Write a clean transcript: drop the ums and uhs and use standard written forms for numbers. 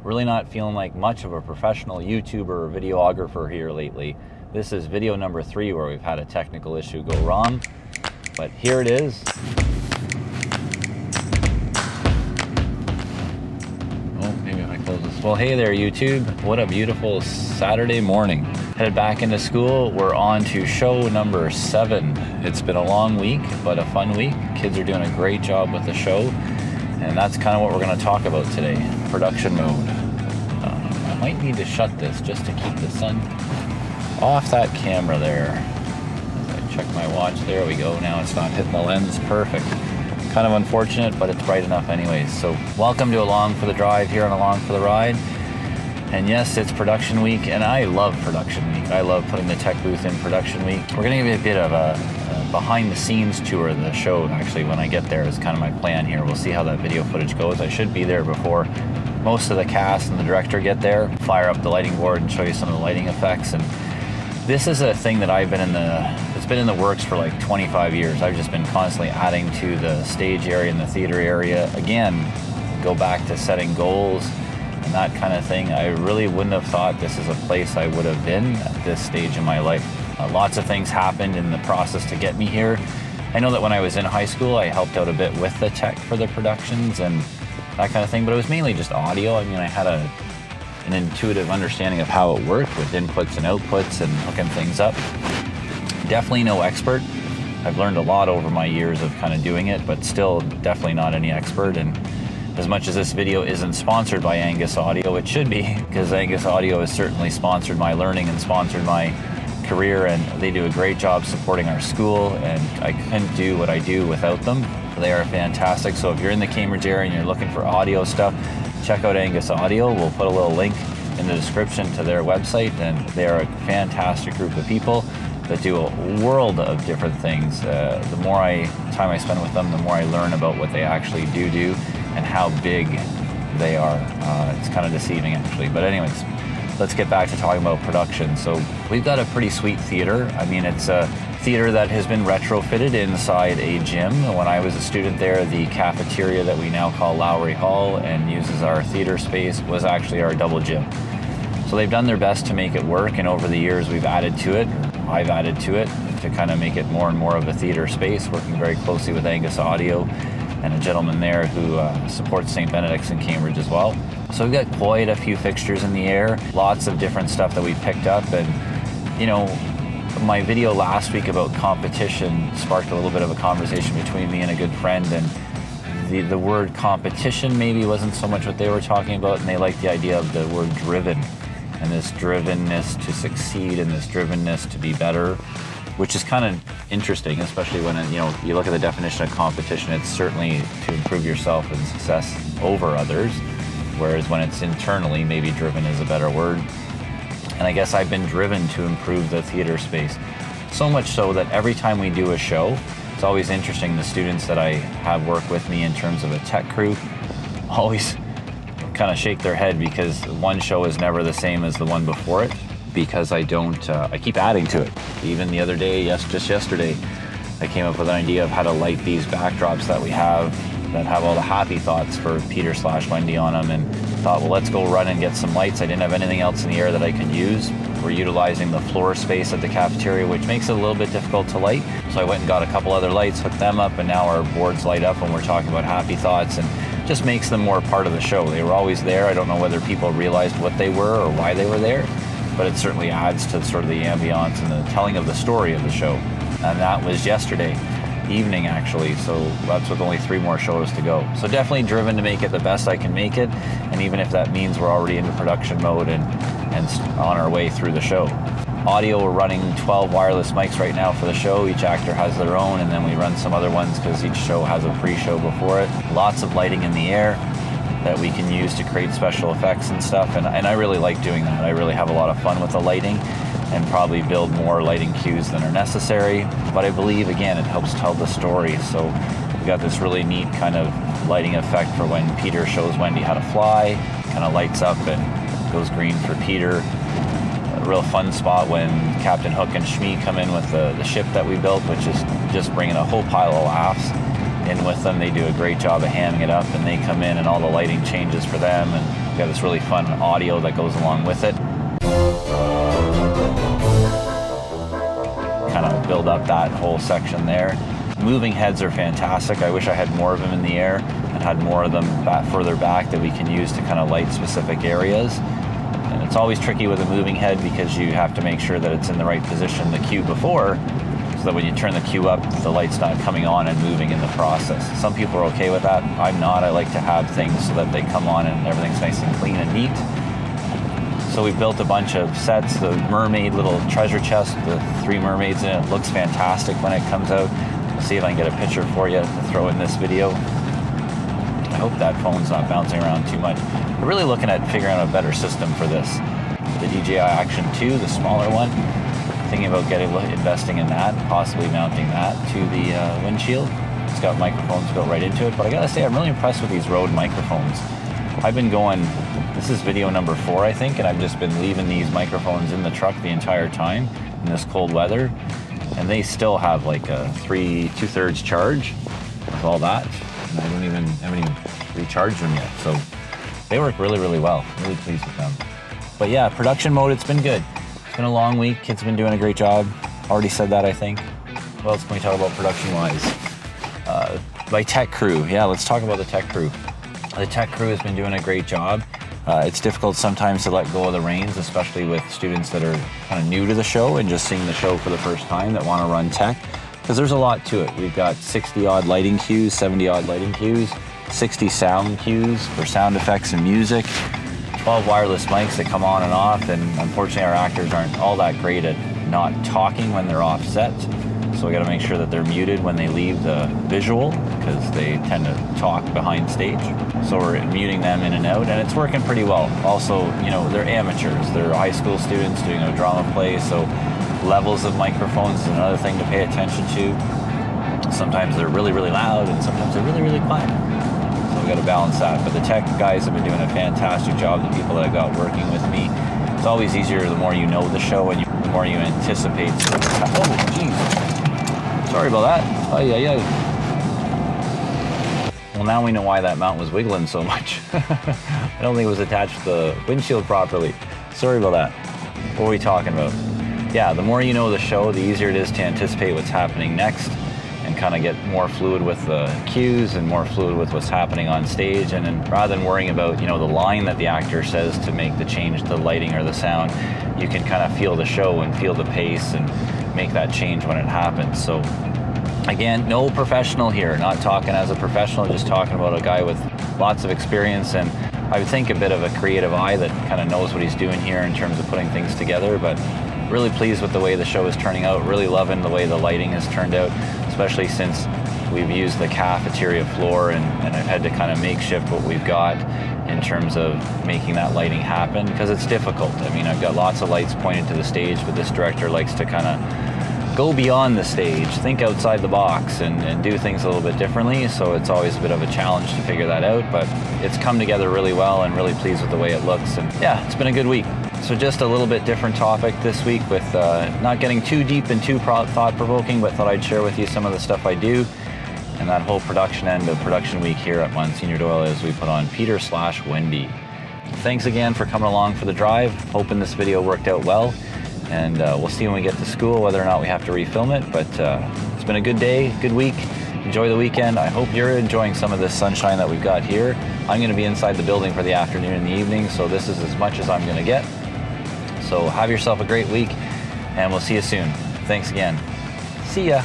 Really not feeling like much of a professional YouTuber or videographer here lately. This is video number 3 where we've had a technical issue go wrong, but here it is. Oh, maybe if I close this. Well, hey there YouTube. What a beautiful Saturday morning. Headed back into school. We're on to show number 7. It's been a long week, but a fun week. Kids are doing a great job with the show. And that's kind of what we're going to talk about today, production mode. I might need to shut this just to keep the sun off that camera there. As I check my watch, there we go. Now it's not hitting the lens, perfect. Kind of unfortunate, but it's bright enough anyways. So welcome to Along for the Drive here on Along for the Ride. And yes, it's production week, and I love production week. I love putting the tech booth in production week. We're going to give you a bit of a behind the scenes tour of the show. Actually, when I get there is kind of my plan here. We'll see how that video footage goes. I should be there before most of the cast and the director get there, fire up the lighting board and show you some of the lighting effects. And this is a thing that it's been in the works for like 25 years. I've just been constantly adding to the stage area and the theater area. Again, go back to setting goals and that kind of thing. I really wouldn't have thought this is a place I would have been at this stage in my life. Lots of things happened in the process to get me here. I know that when I was in high school, I helped out a bit with the tech for the productions and that kind of thing, but it was mainly just audio. I mean, I had an intuitive understanding of how it worked with inputs and outputs and hooking things up. Definitely no expert. I've learned a lot over my years of kind of doing it, but still definitely not any expert. And as much as this video isn't sponsored by Angus Audio, it should be, because Angus Audio has certainly sponsored my learning and sponsored my career, and they do a great job supporting our school, and I couldn't do what I do without them. They are fantastic. So if you're in the Cambridge area and you're looking for audio stuff, check out Angus Audio. We'll put a little link in the description to their website, and they are a fantastic group of people that do a world of different things. The more time I spend with them, the more I learn about what they actually do and how big they are. It's kind of deceiving actually, but anyways, let's get back to talking about production. So we've got a pretty sweet theater. I mean, it's a theater that has been retrofitted inside a gym. When I was a student there, the cafeteria that we now call Lowry Hall and uses our theater space was actually our double gym. So they've done their best to make it work, and over the years we've added to it, I've added to it to kind of make it more and more of a theater space, working very closely with Angus Audio and a gentleman there who supports St. Benedict's in Cambridge as well. So we've got quite a few fixtures in the air, lots of different stuff that we picked up. And, you know, my video last week about competition sparked a little bit of a conversation between me and a good friend. And the word competition maybe wasn't so much what they were talking about, and they liked the idea of the word driven, and this drivenness to succeed and this drivenness to be better, which is kind of interesting, especially when, you know, you look at the definition of competition. It's certainly to improve yourself and success over others. Whereas when it's internally, maybe driven is a better word. And I guess I've been driven to improve the theater space. So much so that every time we do a show, it's always interesting. The students that I have work with me in terms of a tech crew always kind of shake their head, because one show is never the same as the one before it, because I keep adding to it. Even the other day, just yesterday, I came up with an idea of how to light these backdrops that we have that have all the happy thoughts for Peter/Wendy on them, and thought, well, let's go run and get some lights. I didn't have anything else in the air that I could use. We're utilizing the floor space at the cafeteria, which makes it a little bit difficult to light. So I went and got a couple other lights, hooked them up, and now our boards light up when we're talking about happy thoughts, and just makes them more part of the show. They were always there. I don't know whether people realized what they were or why they were there, but it certainly adds to sort of the ambiance and the telling of the story of the show. And that was yesterday evening actually, so that's with only 3 more shows to go. So definitely driven to make it the best I can make it, and even if that means we're already into production mode and on our way through the show. Audio, we're running 12 wireless mics right now for the show. Each actor has their own, and then we run some other ones because each show has a pre-show before it. Lots of lighting in the air that we can use to create special effects and stuff, and I really like doing that. I really have a lot of fun with the lighting, and probably build more lighting cues than are necessary. But I believe, again, it helps tell the story. So we got this really neat kind of lighting effect for when Peter shows Wendy how to fly, kind of lights up and goes green for Peter. A real fun spot when Captain Hook and Shmi come in with the ship that we built, which is just bringing a whole pile of laughs in with them. They do a great job of hamming it up, and they come in and all the lighting changes for them, and We have this really fun audio that goes along with it. Kind of build up that whole section there. Moving heads are fantastic. I wish I had more of them in the air and had more of them further back that we can use to kind of light specific areas. And it's always tricky with a moving head because you have to make sure that it's in the right position the cue before, so that when you turn the cue up, the light's not coming on and moving in the process. Some people are okay with that. I'm not. I like to have things so that they come on and everything's nice and clean and neat. So we built a bunch of sets, the mermaid little treasure chest, the 3 mermaids in it. Looks fantastic when it comes out. I'll see if I can get a picture for you to throw in this video. I hope that phone's not bouncing around too much. We're really looking at figuring out a better system for this. The DJI Action 2, the smaller one, thinking about investing in that, possibly mounting that to the windshield. It's got microphones built right into it, but I gotta say, I'm really impressed with these Rode microphones. I've been going, this is video number 4, I think, and I've just been leaving these microphones in the truck the entire time in this cold weather, and they still have like a 2/3 charge with all that, and I haven't even recharged them yet, so they work really, really well. Really pleased with them. But yeah, production mode, it's been good. It's been a long week. Kids have been doing a great job. Already said that, I think. What else can we talk about production-wise? My tech crew. Yeah, let's talk about the tech crew. The tech crew has been doing a great job. It's difficult sometimes to let go of the reins, especially with students that are kind of new to the show and just seeing the show for the first time that want to run tech, because there's a lot to it. We've got 60-odd lighting cues, 70-odd lighting cues, 60 sound cues for sound effects and music, 12 wireless mics that come on and off, and unfortunately our actors aren't all that great at not talking when they're off set. So we got to make sure that they're muted when they leave the visual, because they tend to talk behind stage. So we're muting them in and out, and it's working pretty well. Also, you know, they're amateurs. They're high school students doing a drama play, so levels of microphones is another thing to pay attention to. Sometimes they're really, really loud, and sometimes they're really, really quiet. So we got to balance that. But the tech guys have been doing a fantastic job. The people that I got working with me. It's always easier the more you know the show and the more you anticipate. Oh, geez. Sorry about that. Oh, yeah. Well, now we know why that mount was wiggling so much. I don't think it was attached to the windshield properly. Sorry about that. What were we talking about? Yeah, the more you know the show, the easier it is to anticipate what's happening next and kind of get more fluid with the cues and more fluid with what's happening on stage. And then rather than worrying about, you know, the line that the actor says to make the change to the lighting or the sound, you can kind of feel the show and feel the pace and make that change when it happens. So again, no professional here, not talking as a professional, just talking about a guy with lots of experience and I would think a bit of a creative eye that kind of knows what he's doing here in terms of putting things together. But really pleased with the way the show is turning out, really loving the way the lighting has turned out, especially since we've used the cafeteria floor and I've had to kind of makeshift what we've got in terms of making that lighting happen, because it's difficult. I mean, I've got lots of lights pointed to the stage, but this director likes to kind of go beyond the stage, think outside the box and do things a little bit differently. So it's always a bit of a challenge to figure that out, but it's come together really well and really pleased with the way it looks. And yeah, it's been a good week. So just a little bit different topic this week with not getting too deep and too thought-provoking, but thought I'd share with you some of the stuff I do and that whole production end of production week here at Monsignor Doyle as we put on Peter/Wendy. Thanks again for coming along for the drive. Hoping this video worked out well. And we'll see when we get to school whether or not we have to refilm it. But it's been a good day, good week. Enjoy the weekend. I hope you're enjoying some of this sunshine that we've got here. I'm going to be inside the building for the afternoon and the evening, so this is as much as I'm going to get. So have yourself a great week, and we'll see you soon. Thanks again. See ya.